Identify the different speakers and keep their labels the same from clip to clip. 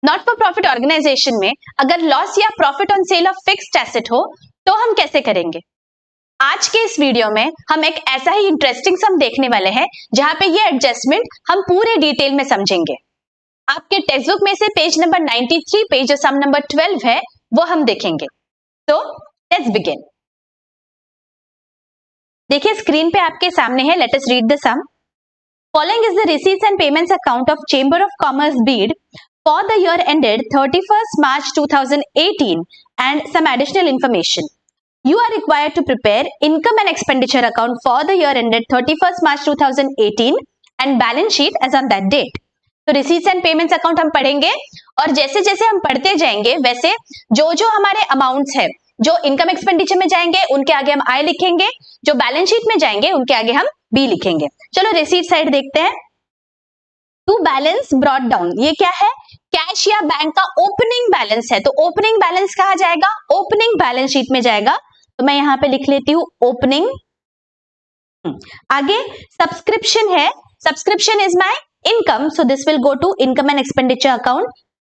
Speaker 1: Not for profit organisation में अगर loss या profit on sale of fixed asset हो तो हम कैसे करेंगे? आज के इस वीडियो में हम एक ऐसा ही इंटरेस्टिंग सम देखने वाले हैं जहां पे ये एडजस्टमेंट हम पूरे डिटेल में समझेंगे। आपके टेक्स्ट बुक में से पेज नंबर 93 पे जो सम नंबर 12 है वो हम देखेंगे। तो लेट्स बिगिन। देखिए स्क्रीन पे आपके सामने है, let us read the sum. Following is the receipts and payments account of chamber of commerce Beed for the year ended 31st March 2018 and some additional information. You are required to prepare income and expenditure account for the year ended 31st March 2018 and balance sheet as on that date. तो receipts and payments account हम पढ़ेंगे और जैसे जैसे हम पढ़ते जाएंगे वैसे जो जो हमारे अमाउंट्स है, जो इनकम एक्सपेंडिचर में जाएंगे उनके आगे हम आय लिखेंगे, जो बैलेंस शीट में जाएंगे उनके आगे हम बी लिखेंगे। चलो रिसीट साइड देखते हैं। टू बैलेंस ब्रॉट डाउन, ये क्या है? कैश या बैंक का ओपनिंग बैलेंस है, तो ओपनिंग बैलेंस कहा जाएगा? ओपनिंग बैलेंस शीट में जाएगा। तो मैं यहां पे लिख लेती हूं ओपनिंग। आगे सब्सक्रिप्शन है, subscription is my income, so this will go to income and expenditure account.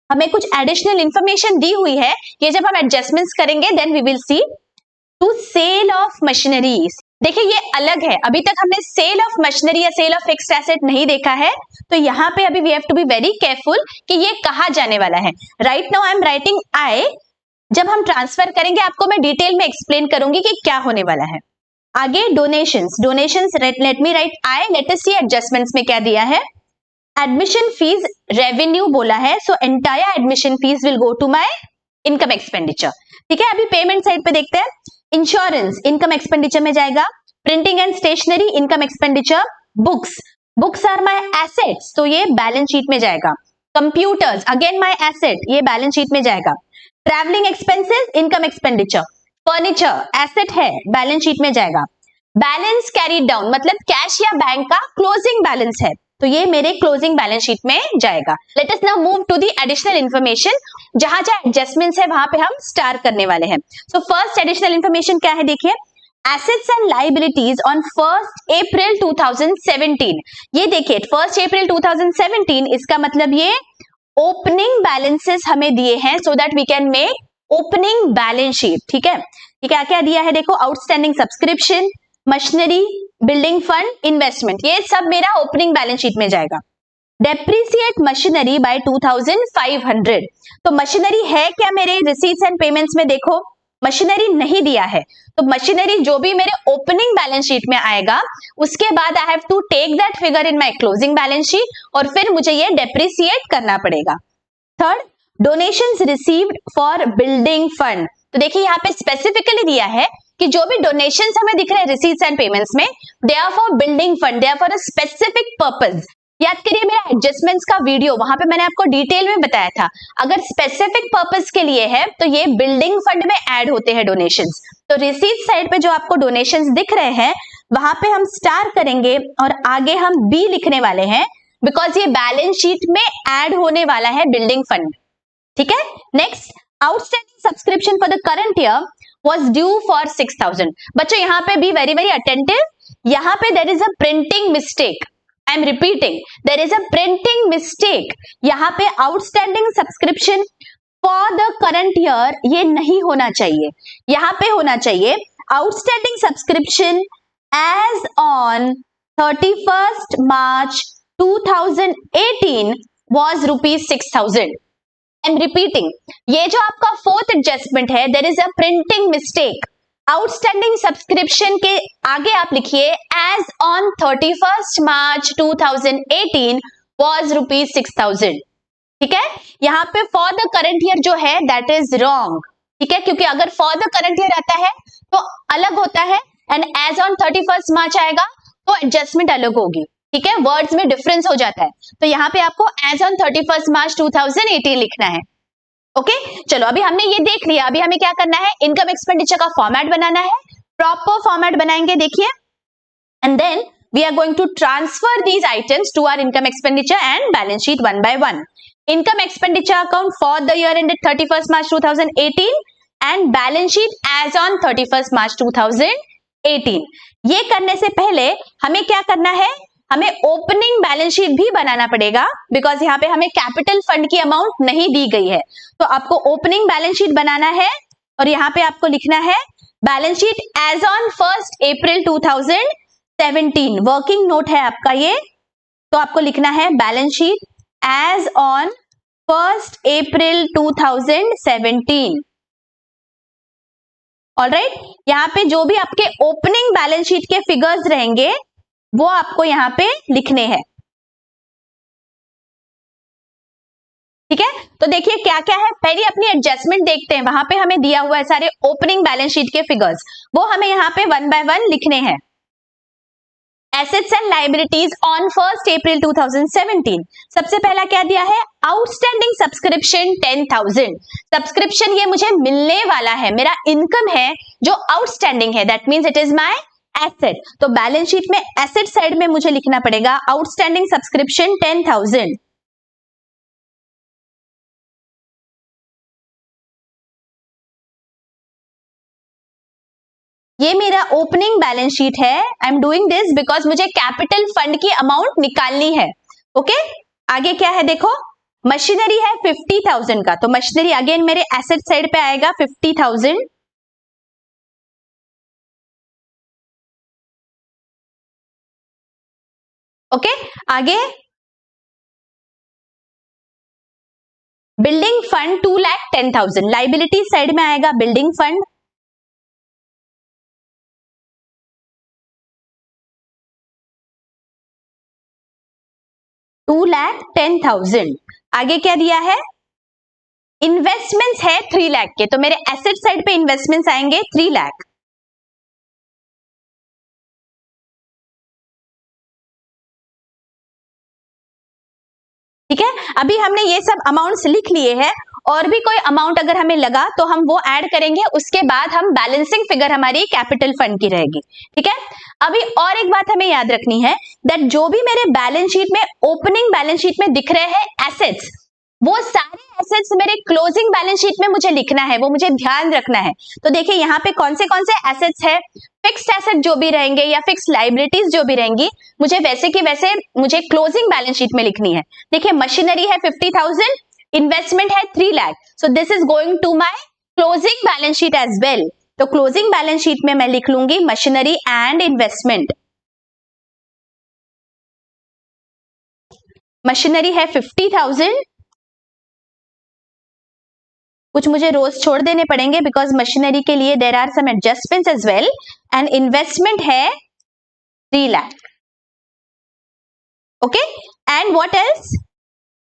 Speaker 1: हमें कुछ एडिशनल इंफॉर्मेशन दी हुई है, ये जब हम एडजस्टमेंट्स करेंगे then we will see. To sale of machineries, देखिए ये अलग है, अभी तक हमने सेल ऑफ मशीनरी या सेल ऑफ फिक्स्ड एसेट नहीं देखा है, तो यहाँ पे अभी we have to be very careful कि ये कहा जाने वाला है। Right now I am writing I, जब हम ट्रांसफर करेंगे आपको मैं डिटेल में एक्सप्लेन करूंगी कि क्या होने वाला है। आगे donations, donations let me write I, let us see adjustments में क्या दिया है। एडमिशन फीस रेवेन्यू बोला है, so entire admission fees will go to my income expenditure. ठीक है, अभी पेमेंट साइड पे देखते हैं। इंश्योरेंस इनकम एक्सपेंडिचर में जाएगा। Printing and stationery income expenditure. Books, books are my assets, तो ये बैलेंस शीट में जाएगा। कंप्यूटर्स अगेन माय एसेट, ये बैलेंस शीट में जाएगा। Travelling expenses income expenditure. Furniture asset है, बैलेंस शीट में जाएगा। बैलेंस कैरीड डाउन मतलब कैश या बैंक का क्लोजिंग बैलेंस है, तो ये मेरे क्लोजिंग बैलेंस शीट में जाएगा। Let us now move to the additional information, जहां जहां एडजस्टमेंट्स है वहां पे हम स्टार करने वाले हैं। सो फर्स्ट एडिशनल इंफॉर्मेशन क्या है, देखिए assets and liabilities on 1 April 2017। ये देखिए 1 अप्रैल 2017, इसका मतलब ये ओपनिंग बैलेंसेस हमें दिए हैं so that we can make opening balance sheet. ठीक है, ये क्या क्या दिया है देखो, outstanding subscription, machinery, building fund, investment, ये सब मेरा ओपनिंग बैलेंस शीट में जाएगा। डेप्रिसिएट मशीनरी बाय 2500, तो मशीनरी है क्या मेरे रिसीट्स एंड पेमेंट्स में? देखो मशीनरी नहीं दिया है, तो मशीनरी जो भी मेरे ओपनिंग बैलेंस शीट में आएगा उसके बाद I have to take that figure in my closing balance sheet और फिर मुझे ये डेप्रिसिएट करना पड़ेगा। Third, donations received for building fund, तो देखिए यहाँ पे स्पेसिफिकली दिया है कि जो भी डोनेशंस हमें दिख रहे हैं रिसीट्स एंड पेमेंट्स में, they are for building fund, they are for a specific purpose. याद करिए मेरा एडजस्टमेंट्स का वीडियो, वहां पे मैंने आपको डिटेल में बताया था, अगर स्पेसिफिक पर्पस के लिए है तो ये बिल्डिंग फंड में ऐड होते हैं डोनेशंस। तो रिसीट साइड पे जो आपको डोनेशंस दिख रहे हैं वहां पे हम स्टार करेंगे और आगे हम बी लिखने वाले हैं, बिकॉज ये बैलेंस शीट में ऐड होने वाला है बिल्डिंग फंड। ठीक है, next, outstanding subscription for the current year was due for 6000। बच्चों यहाँ पे बी वेरी वेरी अटेंटिव, यहाँ पे there is a printing mistake, I am repeating, there is a printing mistake। यहाँ पे outstanding subscription for the current year ये नहीं होना चाहिए, यहाँ पे होना चाहिए outstanding subscription as on 31st March 2018 was rupees 6000। I'm repeating, ये जो आपका फोर्थ एडजस्टमेंट है, there is a printing mistake. Outstanding subscription के आगे आप लिखिए as on 31st March 2018 was rupees 6000। ठीक है, यहाँ पे फॉर द करंट ईयर जो है दैट इज रॉन्ग। ठीक है, क्योंकि अगर फॉर द करंट ईयर आता है तो अलग होता है and as on 31st March आएगा तो एडजस्टमेंट अलग होगी। ठीक है, वर्ड्स में डिफरेंस हो जाता है, तो यहाँ पे आपको एज ऑन 31st March 2018 लिखना है। ओके, चलो अभी हमने ये देख लिया, अभी हमें क्या करना है, इनकम एक्सपेंडिचर का फॉर्मेट बनाना है, प्रॉपर फॉर्मेट बनाएंगे देखिए, and then we are going to transfer these items to our income expenditure and balance sheet one by one. Income expenditure account for the year ended 31st March 2018 and balance sheet as on 31st March 2018। ये करने से पहले हमें क्या करना है, हमें opening balance sheet भी बनाना पड़ेगा, बिकॉज यहाँ पे हमें कैपिटल फंड की अमाउंट नहीं दी गई है। तो आपको ओपनिंग बैलेंस शीट बनाना है और यहाँ पे आपको लिखना है balance sheet as on 1 April 2017। Working note है आपका ये, तो आपको लिखना है balance sheet as on 1 April 2017। Alright, यहाँ पे जो भी आपके ओपनिंग बैलेंस शीट के फिगर्स रहेंगे वो आपको यहाँ पे लिखने हैं। ठीक है, तो देखिए क्या क्या है, पहले अपनी एडजस्टमेंट देखते हैं। वहां पे हमें दिया हुआ है सारे ओपनिंग बैलेंस शीट के फिगर्स, वो हमें यहाँ पे 1 बाय 1 लिखने हैं। Assets and liabilities on 1 April 2017। सबसे पहला क्या दिया है, आउटस्टैंडिंग सब्सक्रिप्शन 10,000। सब्सक्रिप्शन ये मुझे मिलने वाला है, मेरा इनकम है जो आउटस्टैंडिंग है, that means it is my asset. तो बैलेंस शीट में एसेट साइड में मुझे लिखना पड़ेगा आउटस्टैंडिंग सब्सक्रिप्शन 10,000। ये मेरा ओपनिंग बैलेंस शीट है। I am doing this because मुझे कैपिटल फंड की अमाउंट निकालनी है। ओके, आगे क्या है देखो, मशीनरी है 50,000 का, तो मशीनरी अगेन मेरे एसेट साइड पे आएगा 50,000। ओके, आगे बिल्डिंग फंड 2,10,000, लाइबिलिटी साइड में आएगा बिल्डिंग फंड। $2,10,000। आगे क्या दिया है, इन्वेस्टमेंट्स है 3 लाख के, तो मेरे एसेट साइड पे इन्वेस्टमेंट्स आएंगे 3 लाख। ठीक है, अभी हमने ये सब अमाउंट्स लिख लिए हैं, और भी कोई अमाउंट अगर हमें लगा तो हम वो ऐड करेंगे, उसके बाद हम बैलेंसिंग फिगर हमारी कैपिटल फंड की रहेगी। ठीक है, अभी और एक बात हमें याद रखनी है, दैट जो भी मेरे बैलेंस शीट में ओपनिंग बैलेंस शीट में दिख रहे हैं एसेट्स, वो सारे एसेट्स मेरे क्लोजिंग बैलेंस शीट में मुझे लिखना है, वो मुझे ध्यान रखना है। तो देखिए यहाँ पे कौन से एसेट्स है, फिक्स्ड एसेट जो भी रहेंगे या फिक्स्ड लाइबिलिटीज जो भी रहेंगी, मुझे वैसे की वैसे मुझे क्लोजिंग बैलेंस शीट में लिखनी है। देखिए मशीनरी है 50,000, इन्वेस्टमेंट है 3 lakh, so this is going to my closing balance sheet as well. तो क्लोजिंग बैलेंस शीट में मैं लिख लूंगी मशीनरी एंड इन्वेस्टमेंट। मशीनरी है 50,000, कुछ मुझे रोज छोड़ देने पड़ेंगे बिकॉज मशीनरी के लिए there are some adjustments as well, and investment है 3 lakh. Okay, and what else,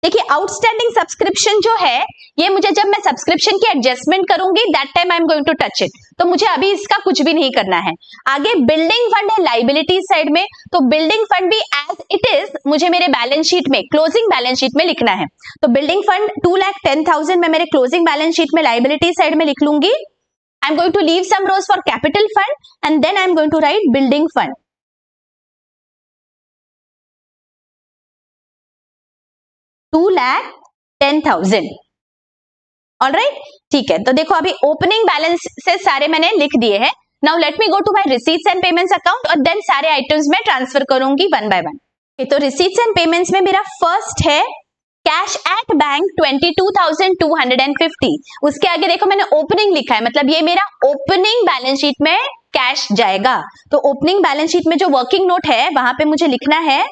Speaker 1: देखिए आउटस्टैंडिंग सब्सक्रिप्शन जो है, ये मुझे जब मैं सब्सक्रिप्शन की एडजस्टमेंट करूंगी that time I am going to touch it, तो मुझे अभी इसका कुछ भी नहीं करना है। आगे बिल्डिंग फंड है लाइबिलिटी साइड में, तो बिल्डिंग फंड भी एज इट इज मुझे मेरे बैलेंस शीट में क्लोजिंग बैलेंस शीट में लिखना है। तो बिल्डिंग फंड 2,10,000 में मेरे क्लोजिंग बैलेंस शीट में लाइबिलिटी साइड में लिख लूंगी। I am going to leave some rows for capital fund and then I am going to write building fund. 2,10,000। Alright, ठीक है, तो देखो अभी ओपनिंग बैलेंस से सारे मैंने लिख दिए हैं। Now let me go to my receipts and payments account, और देन सारे आइटम्स में ट्रांसफर करूंगी 1 बाय 1। तो रिसीट्स एंड पेमेंट्स में मेरा फर्स्ट है कैश एट बैंक 22,250। उसके आगे देखो मैंने ओपनिंग लिखा है, मतलब ये मेरा ओपनिंग बैलेंस शीट में कैश जाएगा। तो ओपनिंग बैलेंस शीट में जो वर्किंग नोट है वहां पे मुझे लिखना है,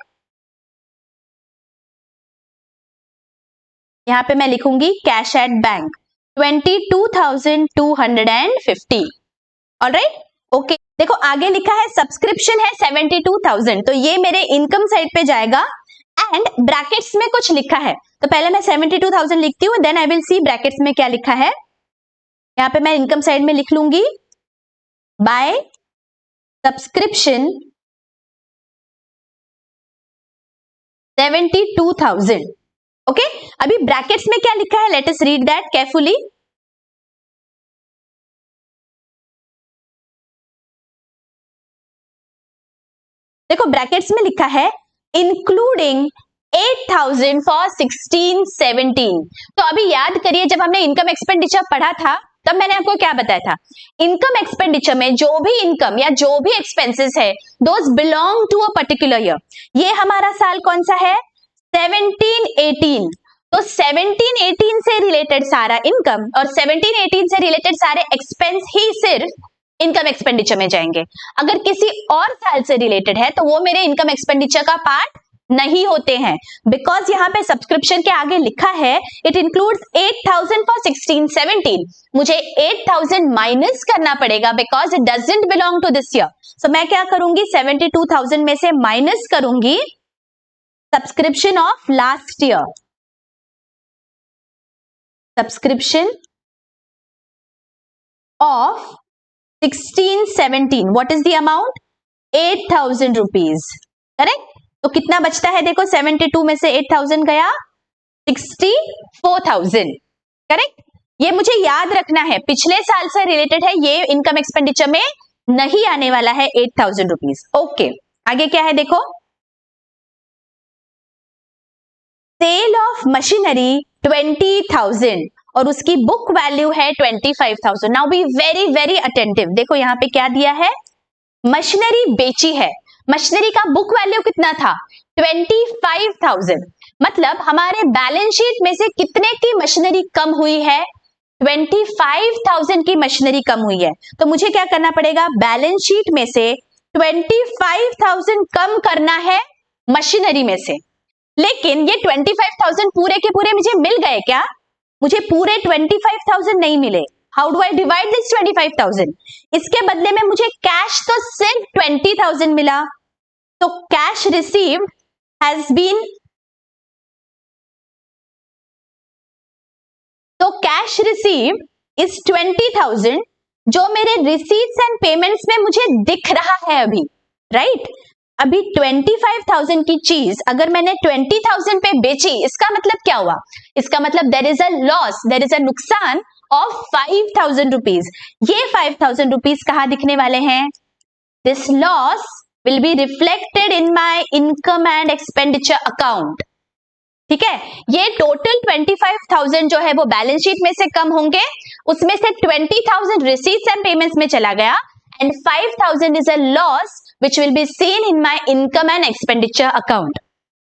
Speaker 1: यहां पे मैं लिखूंगी cash at bank 22,250। Alright, okay, देखो आगे लिखा है सब्सक्रिप्शन है 72,000, तो ये मेरे इनकम साइड पे जाएगा, एंड ब्रैकेट्स में कुछ लिखा है, तो पहले मैं 72,000 लिखती हूँ, then I will see brackets में क्या लिखा है। यहाँ पे मैं इनकम साइड में लिख लूंगी बाय सब्सक्रिप्शन 72,000। ओके, अभी ब्रैकेट्स में क्या लिखा है, let us read that carefully. देखो ब्रैकेट्स में लिखा है इंक्लूडिंग 8,000 फॉर 16-17। तो अभी याद करिए जब हमने इनकम एक्सपेंडिचर पढ़ा था तब मैंने आपको क्या बताया था, इनकम एक्सपेंडिचर में जो भी इनकम या जो भी एक्सपेंसेस है those belong to a particular year. ये हमारा साल कौन सा है, 17-18। तो 17-18 से रिलेटेड सारा इनकम और 17-18 से रिलेटेड सारे एक्सपेंस ही सिर्फ इनकम एक्सपेंडिचर में जाएंगे। अगर किसी और साल से रिलेटेड है तो वो मेरे इनकम एक्सपेंडिचर का पार्ट नहीं होते हैं, बिकॉज यहाँ पे सब्सक्रिप्शन के आगे लिखा है इट इंक्लूड्स 8,000 फॉर 16-17। मुझे 8,000 माइनस करना पड़ेगा because it doesn't belong to this year. So मैं क्या करूंगी, 72,000 में से माइनस करूंगी subscription of last year, subscription of 16-17, what is the amount, 8,000 rupees, correct. तो कितना बचता है, देखो 72 में से 8,000 गया, 64,000, करेक्ट। ये मुझे याद रखना है, पिछले साल से रिलेटेड है, ये इनकम एक्सपेंडिचर में नहीं आने वाला है 8,000 रुपीज। ओके, आगे क्या है देखो, सेल ऑफ मशीनरी 20,000 और उसकी बुक वैल्यू है 25,000। Now B very very attentive, देखो यहाँ पे क्या दिया है, मशीनरी बेची है, मशीनरी का बुक वैल्यू कितना था, 25,000। मतलब हमारे बैलेंस शीट में से कितने की मशीनरी कम हुई है, 25,000 की मशीनरी कम हुई है। तो मुझे क्या करना पड़ेगा, बैलेंस शीट में से 25,000 कम करना है मशीनरी में से। लेकिन ये 25,000 पूरे के पूरे मुझे मिल गए क्या, मुझे पूरे 25,000 नहीं मिले। How do I divide this 25,000, इसके बदले में मुझे कैश तो सिर्फ 20,000 मिला। तो कैश रिसीव्ड हैज बीन, तो कैश रिसीव्ड इज 20,000 जो मेरे रिसीट्स एंड पेमेंट्स में मुझे दिख रहा है अभी, राइट। अभी 25,000 की चीज अगर मैंने 20,000 पे बेची, इसका मतलब क्या हुआ, इसका मतलब there is a loss, there is a नुकसान ऑफ 5,000 रुपीज। ये 5,000 रुपीज कहां दिखने वाले हैं, this loss will be reflected in my income and expenditure account, ठीक है। ये टोटल 25,000 जो है वो बैलेंस शीट में से कम होंगे, उसमें से 20,000 रिसीट्स एंड पेमेंट्स में चला गया and 5,000 is a loss which will be seen in my income and expenditure account.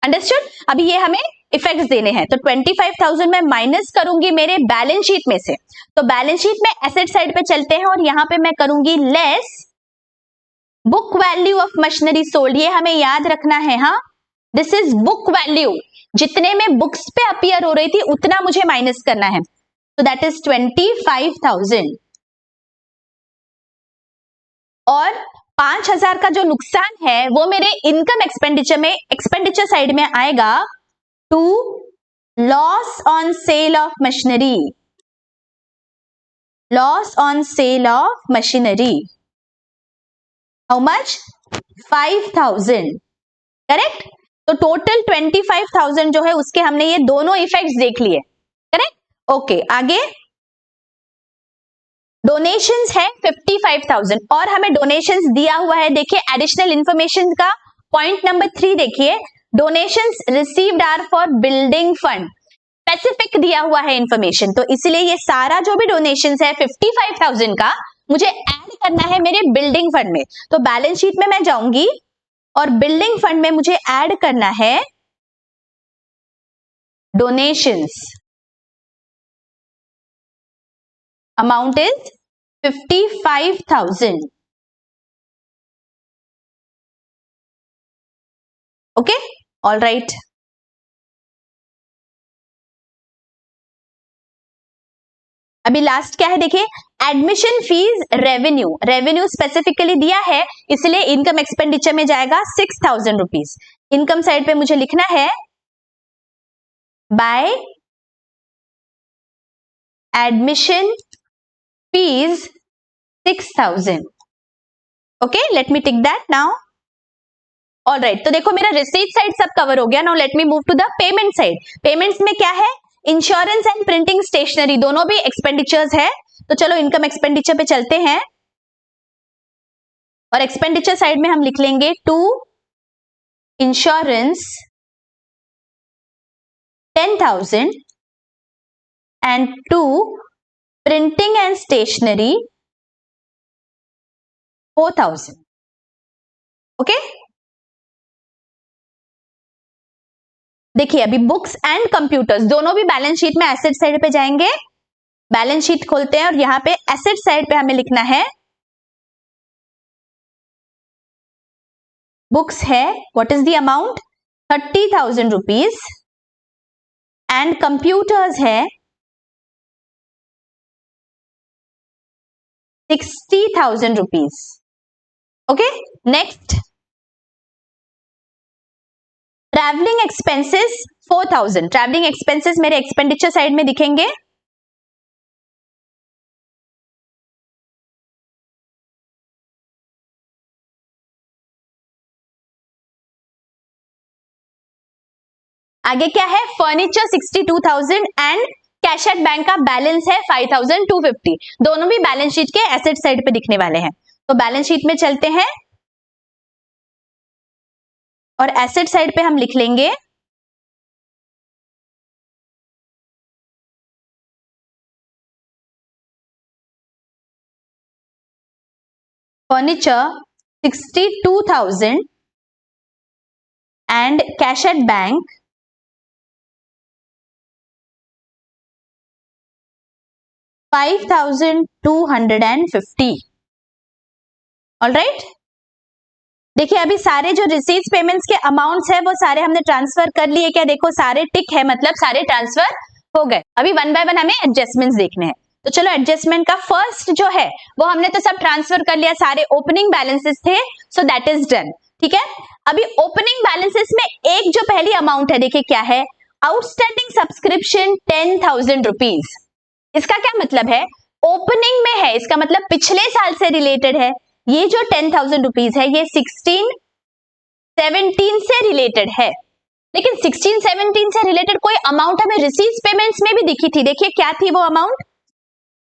Speaker 1: Understood? अभी ये हमें इफेक्ट्स देने हैं, तो 25,000 मैं माइनस करूंगी मेरे बैलेंस शीट में से। तो बैलेंस शीट में एसेट साइड पे चलते हैं और यहां पे मैं करूंगी less book value of machinery sold, ये हमें याद रखना है। हाँ, दिस इज बुक वैल्यू, जितने में बुक्स पे अपीयर हो रही थी उतना मुझे माइनस करना है। तो दैट इज 25,000 और 5,000 का जो नुकसान है वो मेरे इनकम एक्सपेंडिचर में, एक्सपेंडिचर साइड में आएगा to loss on sale of machinery, loss on sale of machinery. How much, 5,000, correct. तो टोटल 25,000 जो है उसके हमने ये दोनों इफेक्ट्स देख लिए, करेक्ट। ओके, आगे डोनेशंस है 55,000 और हमें डोनेशंस दिया हुआ है, देखिए एडिशनल इंफॉर्मेशन का पॉइंट नंबर 3 देखिए, donations received are for building fund, specific दिया हुआ है इंफॉर्मेशन। तो इसलिए ये सारा जो भी डोनेशंस है 55,000 का मुझे ऐड करना है मेरे बिल्डिंग फंड में। तो बैलेंस शीट में मैं जाऊंगी और बिल्डिंग फंड में मुझे ऐड करना है donations, amount is 55,000, okay, all right. अभी लास्ट क्या है देखिए, admission fees revenue, revenue specifically दिया है इसलिए इनकम एक्सपेंडिचर में जाएगा 6,000 रुपीज। इनकम साइड पे मुझे लिखना है by admission fees 6,000, okay, let me tick that now. All right, तो देखो मेरा रिसीट साइड सब कवर हो गया। Now let me move to the payment side. Payments में क्या है, इंश्योरेंस एंड प्रिंटिंग स्टेशनरी दोनों भी एक्सपेंडिचर्स है। तो चलो इनकम एक्सपेंडिचर पे चलते हैं और एक्सपेंडिचर साइड में हम लिख लेंगे to insurance 10,000 and to printing and stationery 4,000. Okay, देखिए अभी बुक्स एंड कंप्यूटर्स दोनों भी बैलेंस शीट में एसेट साइड पे जाएंगे. बैलेंस शीट खोलते हैं और यहां पे एसेट साइड पे हमें लिखना है बुक्स है, what is the amount 30,000 rupees and computers है 60,000 rupees. Okay, next travelling expenses 4,000. Travelling expenses मेरे एक्सपेंडिचर साइड में दिखेंगे. आगे क्या है, furniture 62,000 and cash at bank का बैलेंस है 5,250. दोनों भी बैलेंस शीट के एसेट साइड पे दिखने वाले हैं. तो बैलेंस शीट में चलते हैं और एसेट साइड पे हम लिख लेंगे furniture 62,000 and cash at bank 5,250. Alright, देखिए अभी सारे जो रिसीट्स पेमेंट्स के अमाउंट्स है वो सारे हमने ट्रांसफर कर लिए. क्या देखो सारे टिक है, मतलब सारे ट्रांसफर हो गए. अभी वन बाय वन हमें एडजस्टमेंट्स देखने हैं. तो चलो एडजस्टमेंट का फर्स्ट जो है वो हमने तो सब ट्रांसफर कर लिया, सारे ओपनिंग बैलेंसेस थे, सो दैट इज डन. ठीक है, अभी ओपनिंग बैलेंसेस में एक जो पहली अमाउंट है, देखिए क्या है, आउटस्टैंडिंग सब्सक्रिप्शन 10,000 रुपीज. इसका क्या मतलब है, ओपनिंग में है, इसका मतलब पिछले साल से रिलेटेड है. ये जो 10,000 रुपीज है ये 16-17 से रिलेटेड है, लेकिन 16-17 से रिलेटेड कोई अमाउंट हमें रिसीट्स पेमेंट्स में भी दिखी थी. देखिए क्या थी वो अमाउंट,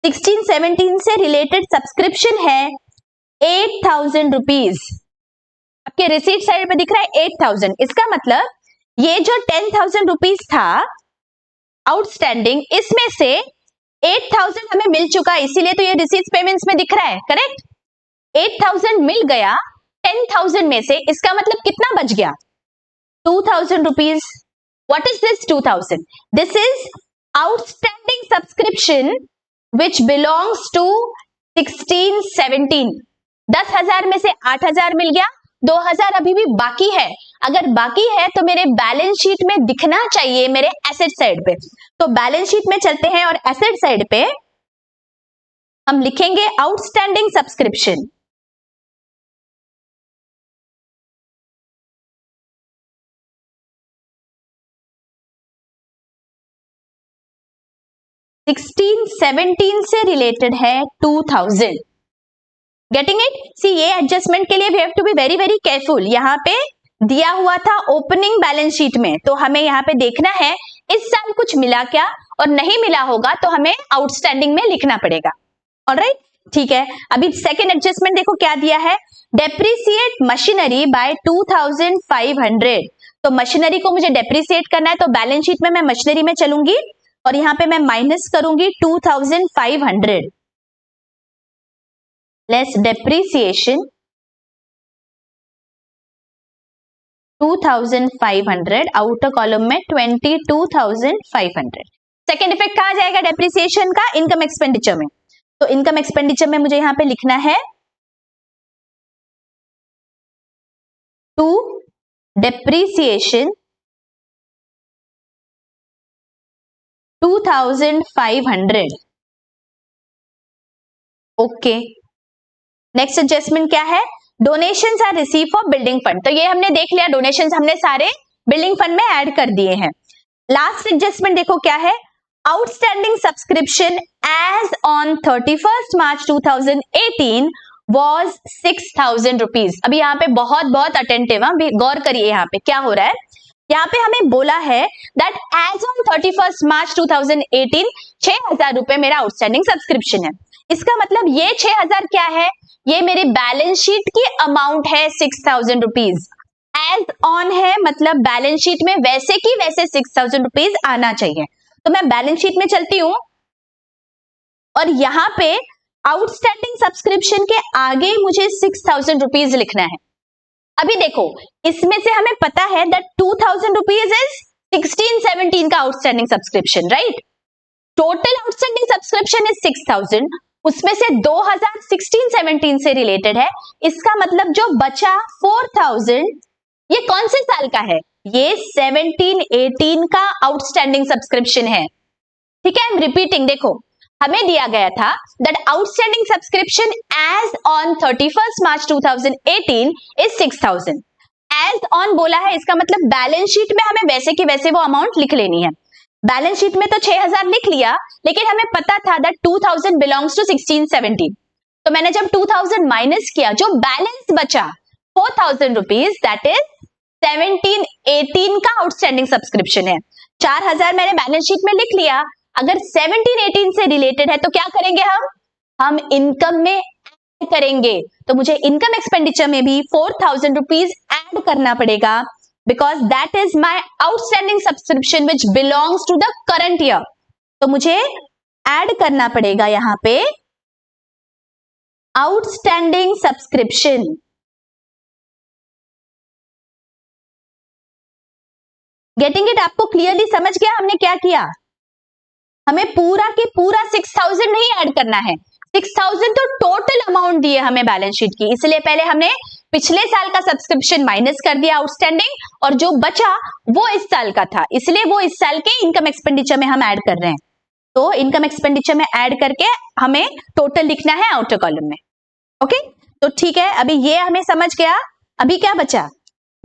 Speaker 1: 16-17 से रिलेटेड सब्सक्रिप्शन है 8,000 रुपीज. आपके रिसीट साइड पे दिख रहा है 8,000. इसका मतलब ये जो 10,000 रुपीज था आउटस्टैंडिंग, इसमें से 8,000 हमें मिल चुका है, इसीलिए तो ये रिसीट्स पेमेंट्स में दिख रहा है. करेक्ट, 8,000 मिल गया 10,000 में से, इसका मतलब कितना बच गया 2,000 rupees. What is this 2,000? This is outstanding subscription which belongs to 16-17. 10,000 में से 8,000 मिल गया, 2,000 अभी भी बाकी है. अगर बाकी है तो मेरे बैलेंस शीट में दिखना चाहिए मेरे एसेट साइड पे. तो बैलेंस शीट में चलते हैं और एसेट साइड पे हम लिखेंगे आउटस्टैंडिंग सब्सक्रिप्शन. सिक्सटीन 17 से रिलेटेड है 2,000. Getting it? सी, ये एडजस्टमेंट के लिए we have to be very very careful. यहाँ पे दिया हुआ था ओपनिंग बैलेंस शीट में, तो हमें यहाँ पे देखना है इस साल कुछ मिला क्या, और नहीं मिला होगा तो हमें आउटस्टैंडिंग में लिखना पड़ेगा. ऑलराइट, ठीक है. अभी सेकेंड एडजस्टमेंट देखो क्या दिया है, डेप्रिसिएट मशीनरी बाय 2,500. तो मशीनरी को मुझे डेप्रिसिएट करना है, तो बैलेंस शीट में मैं मशीनरी में चलूंगी और यहाँ पे मैं माइनस करूंगी 2,500 लेस डेप्रिसिएशन 2,500, आउटर कॉलम में 22,500. सेकेंड इफेक्ट कहा जाएगा डेप्रिसिएशन का, इनकम एक्सपेंडिचर में. तो इनकम एक्सपेंडिचर में मुझे यहां पे लिखना है to depreciation 2,500. Okay, next adjustment क्या है, donations are receive for building fund. तो ये हमने देख लिया, डोनेशंस हमने सारे बिल्डिंग फंड में ऐड कर दिए हैं. लास्ट एडजस्टमेंट देखो क्या है, outstanding subscription as on 31st March 2018 was 6,000 rupees. अभी यहाँ पे बहुत अटेंटिव, गौर करिए यहाँ पे क्या हो रहा है. यहाँ पे हमें बोला है that as on 31st March 2018 6,000 रुपए मेरा आउटस्टैंडिंग सब्सक्रिप्शन है. इसका मतलब ये 6,000 क्या है, ये मेरी बैलेंस शीट की अमाउंट है 6,000 रुपीज. एज ऑन है मतलब बैलेंस शीट में वैसे की वैसे 6,000 रुपीज आना चाहिए. तो मैं बैलेंस शीट में चलती हूं और यहाँ पे आउटस्टैंडिंग सब्सक्रिप्शन के आगे मुझे 6,000 रुपीज लिखना है। अभी देखो, इसमें से हमें पता है दैट 2,000 रुपीज इज 16-17 का outstanding subscription, right? Total outstanding subscription is 6,000, उसमें से 2,000 16-17 से रिलेटेड है। इसका मतलब जो बचा 4,000, ये कौन से साल का है? ये 17-18 का आउटस्टैंडिंग सब्सक्रिप्शन है। ठीक है, आई एम रिपीटिंग। देखो, हमें दिया गया था that outstanding subscription as on 31 March 2018 is 6,000। As on बोला है, इसका मतलब बैलेंस शीट में हमें वैसे की वैसे वो अमाउंट लिख लेनी है। बैलेंस शीट में तो 6,000 लिख लिया, लेकिन हमें पता था दैट 2,000 बिलोंग्स टू 16-17। तो मैंने जब 2,000 माइनस किया, जो बैलेंस बचा 4,000 रुपीज, दैट इज 17-18 का आउटस्टैंडिंग सब्सक्रिप्शन है। 4,000 मैंने बैलेंस शीट में लिख लिया। अगर 17-18 से रिलेटेड है तो क्या करेंगे हम इनकम में ऐड करेंगे। तो मुझे इनकम एक्सपेंडिचर में भी 4,000 रुपीज ऐड करना पड़ेगा, because that is my outstanding subscription which belongs to the current year. तो मुझे ऐड करना पड़ेगा यहां पे आउटस्टैंडिंग सब्सक्रिप्शन। Getting it? आपको क्लियरली समझ गया हमने क्या किया? हमें पूरा के पूरा 6,000 नहीं ऐड करना है। 6,000 तो टोटल अमाउंट दिए हमें बैलेंस शीट की, इसलिए पहले हमने पिछले साल का सब्सक्रिप्शन माइनस कर दिया आउटस्टैंडिंग, और जो बचा वो इस साल का था, इसलिए वो इस साल के इनकम एक्सपेंडिचर में हम ऐड कर रहे हैं। तो इनकम एक्सपेंडिचर में ऐड करके हमें टोटल लिखना है आउटर कॉलम में। ओके, तो ठीक है, अभी ये हमें समझ गया। अभी क्या बचा?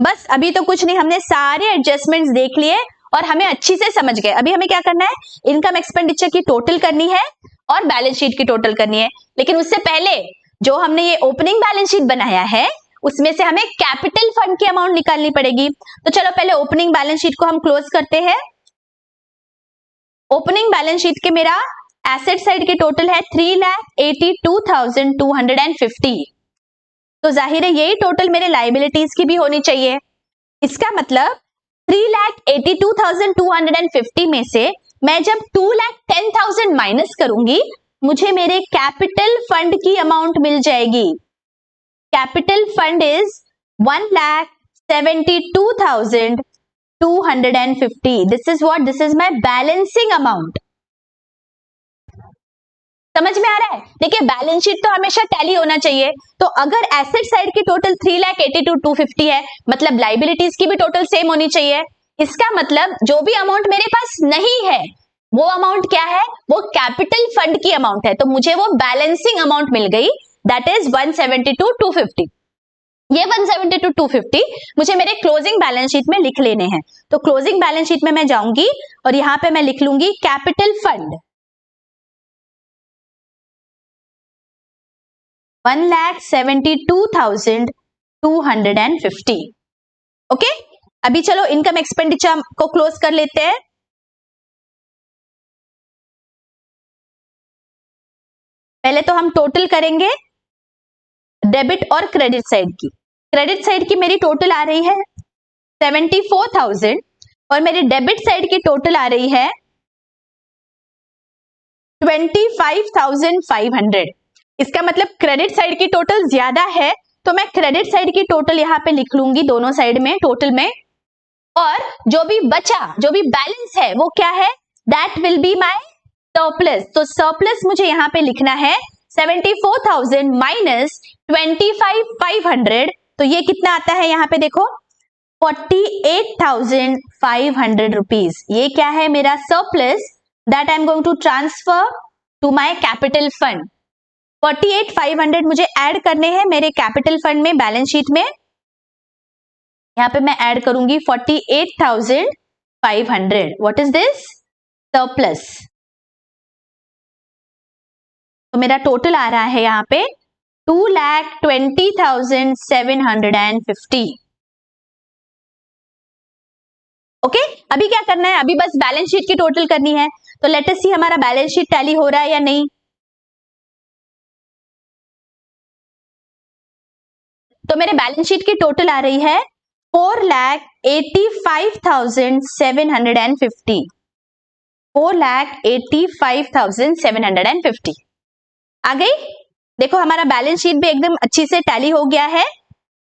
Speaker 1: बस अभी तो कुछ नहीं, हमने सारे एडजस्टमेंट्स देख लिए और हमें अच्छी से समझ गए। अभी हमें क्या करना है? इनकम एक्सपेंडिचर की टोटल करनी है और बैलेंस शीट की टोटल करनी है। लेकिन उससे पहले जो हमने ये ओपनिंग बैलेंस शीट बनाया है, उसमें से हमें कैपिटल फंड की अमाउंट निकालनी पड़ेगी। तो चलो पहले ओपनिंग बैलेंस शीट को हम क्लोज करते हैं। ओपनिंग बैलेंस शीट के मेरा एसेट साइड के टोटल है 3,82,250। तो जाहिर है यही टोटल मेरे लायबिलिटीज की भी होनी चाहिए। इसका मतलब 3,82,250 में से मैं जब 2,10,000 माइनस करूंगी, मुझे मेरे कैपिटल फंड की अमाउंट मिल जाएगी। Capital fund is 1,72,250। This is what? This is my balancing amount. समझ में आ रहा है? देखिए, बैलेंस शीट तो हमेशा टैली होना चाहिए। तो अगर एसेट साइड की टोटल 3,82,250 है, मतलब लाइबिलिटीज की भी टोटल सेम होनी चाहिए। इसका मतलब जो भी अमाउंट मेरे पास नहीं है, वो अमाउंट क्या है? वो कैपिटल फंड की अमाउंट है। तो मुझे वो बैलेंसिंग अमाउंट मिल गई, दैट इज 172,250। ये 172,250 मुझे मेरे क्लोजिंग बैलेंस शीट में लिख लेने हैं। तो क्लोजिंग बैलेंस शीट में मैं जाऊंगी और यहां पे मैं लिख लूंगी कैपिटल फंड 1,72,250। ओके, अभी चलो इनकम एक्सपेंडिचर को क्लोज कर लेते हैं। पहले तो हम टोटल करेंगे डेबिट और क्रेडिट साइड की। क्रेडिट साइड की मेरी टोटल आ रही है 74,000 और मेरी डेबिट साइड की टोटल आ रही है 25,500। इसका मतलब क्रेडिट साइड की टोटल ज्यादा है, तो मैं क्रेडिट साइड की टोटल यहां पे लिख लूंगी दोनों साइड में टोटल में, और जो भी बचा, जो भी बैलेंस है, वो क्या है? That will be my surplus. तो सरप्लस मुझे यहां पे लिखना है 74,000 माइनस 25,500। तो ये कितना आता है यहां पे देखो, 48,500 रुपीज। ये क्या है? मेरा surplus that I am going to transfer to my capital fund. 48,500 मुझे ऐड करने हैं मेरे कैपिटल फंड में बैलेंस शीट में। यहां पे मैं ऐड करूंगी 48,500। What is this? सरप्लस। तो मेरा टोटल आ रहा है यहां पे 2,20,750। ओके, अभी क्या करना है? अभी बस बैलेंस शीट की टोटल करनी है। तो लेट अस सी हमारा बैलेंस शीट टैली हो रहा है या नहीं। तो मेरे बैलेंस शीट की टोटल आ रही है 4,85,750। 4,85,750 आ गई। देखो हमारा बैलेंस शीट भी एकदम अच्छी से टैली हो गया है।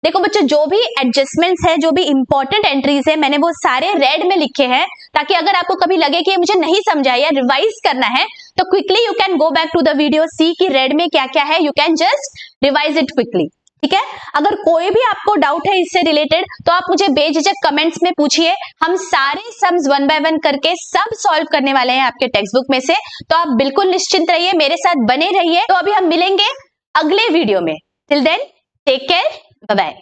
Speaker 1: देखो बच्चों, जो भी एडजस्टमेंट्स है, जो भी इंपॉर्टेंट एंट्रीज है, मैंने वो सारे रेड में लिखे हैं, ताकि अगर आपको कभी लगे कि मुझे नहीं समझा या रिवाइज करना है तो quickly you can go back to the video, see कि रेड में क्या क्या है, you can just revise it quickly. ठीक है, अगर कोई भी आपको डाउट है इससे रिलेटेड तो आप मुझे बेझिझक कमेंट्स में पूछिए। हम सारे सम्स वन बाय वन करके सब सॉल्व करने वाले हैं आपके टेक्स्ट बुक में से, तो आप बिल्कुल निश्चिंत रहिए, मेरे साथ बने रहिए। तो अभी हम मिलेंगे अगले वीडियो में। Till then take care, bye bye.